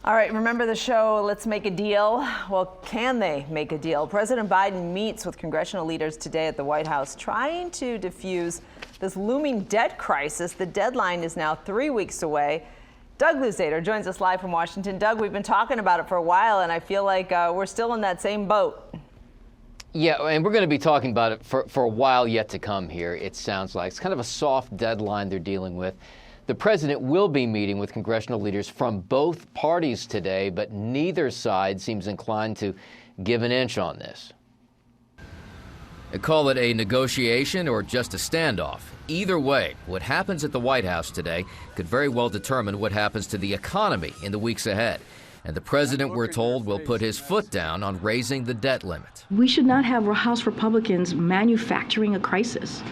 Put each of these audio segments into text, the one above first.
All right, remember the show, Let's Make a Deal? Well, can they make a deal? President Biden meets with congressional leaders today at the White House, trying to defuse this looming debt crisis. The deadline is now 3 weeks away. Doug Luzader joins us live from Washington. Doug, we've been talking about it for a while, and I feel like we're still in that same boat. Yeah, and we're going to be talking about it for a while yet to come here, it sounds like. It's kind of a soft deadline they're dealing with. The president will be meeting with congressional leaders from both parties today, but neither side seems inclined to give an inch on this. Call it a negotiation or just a standoff. Either way, what happens at the White House today could very well determine what happens to the economy in the weeks ahead. And the president, we're told, will put his foot down on raising the debt limit. We should not have House Republicans manufacturing a crisis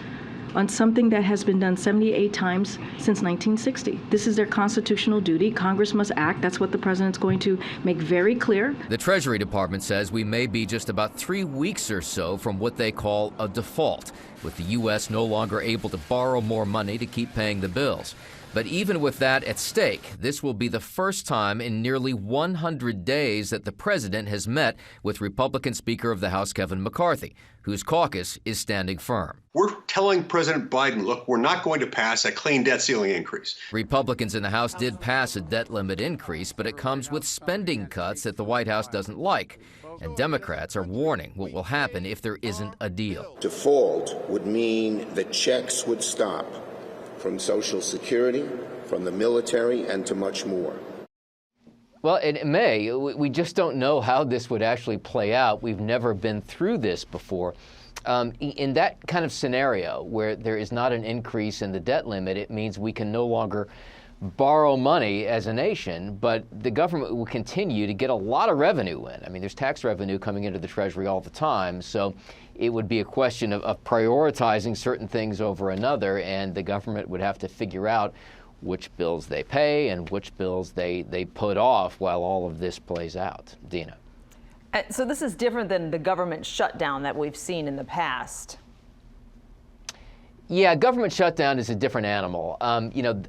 on something that has been done 78 times since 1960. This is their constitutional duty. Congress must act. That's what the president's going to make very clear. The Treasury Department says we may be just about 3 weeks or so from what they call a default, with the U.S. no longer able to borrow more money to keep paying the bills. But even with that at stake, this will be the first time in nearly 100 days that the president has met with Republican Speaker of the House Kevin McCarthy, whose caucus is standing firm. We're telling President Biden, look, we're not going to pass a clean debt ceiling increase. Republicans in the House did pass a debt limit increase, but it comes with spending cuts that the White House doesn't like. And Democrats are warning what will happen if there isn't a deal. Default would mean that checks would stop from Social Security, from the military, and to much more. Well, it may. We just don't know how this would actually play out. We've never been through this before. In that kind of scenario where there is not an increase in the debt limit, it means we can no longer borrow money as a nation, but the government will continue to get a lot of revenue in. I mean, there's tax revenue coming into the Treasury all the time, so it would be a question of prioritizing certain things over another, and the government would have to figure out which bills they pay and which bills they put off while all of this plays out. Dina. So this is different than the government shutdown that we've seen in the past. Yeah, government shutdown is a different animal.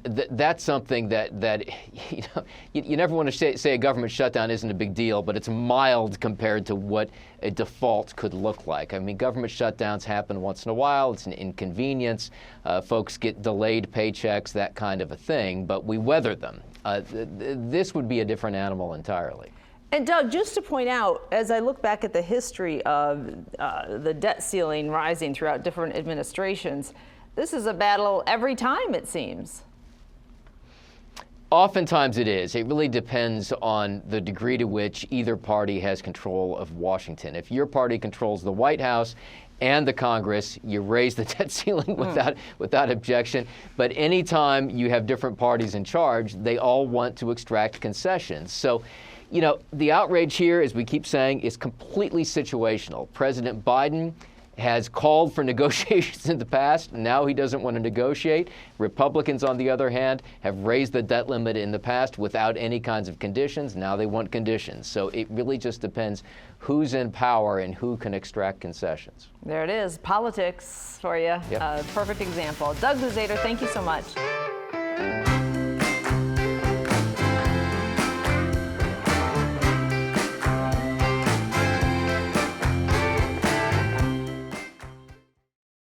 That's something that you never want to say a government shutdown isn't a big deal, but it's mild compared to what a default could look like. I mean, government shutdowns happen once in a while. It's an inconvenience. Folks get delayed paychecks, that kind of a thing, but we weather them. This would be a different animal entirely. And Doug, just to point out, as I look back at the history of the debt ceiling rising throughout different administrations, this is a battle every time, it seems. Oftentimes it is. It really depends on the degree to which either party has control of Washington. If your party controls the White House and the Congress, you raise the debt ceiling without objection. But anytime you have different parties in charge, they all want to extract concessions. So, the outrage here, as we keep saying, is completely situational. President Biden has called for negotiations in the past. Now he doesn't want to negotiate. Republicans, on the other hand, have raised the debt limit in the past without any kinds of conditions. Now they want conditions. So it really just depends who's in power and who can extract concessions. There it is. Politics for you. Yep. Perfect example. Doug Luzader, thank you so much.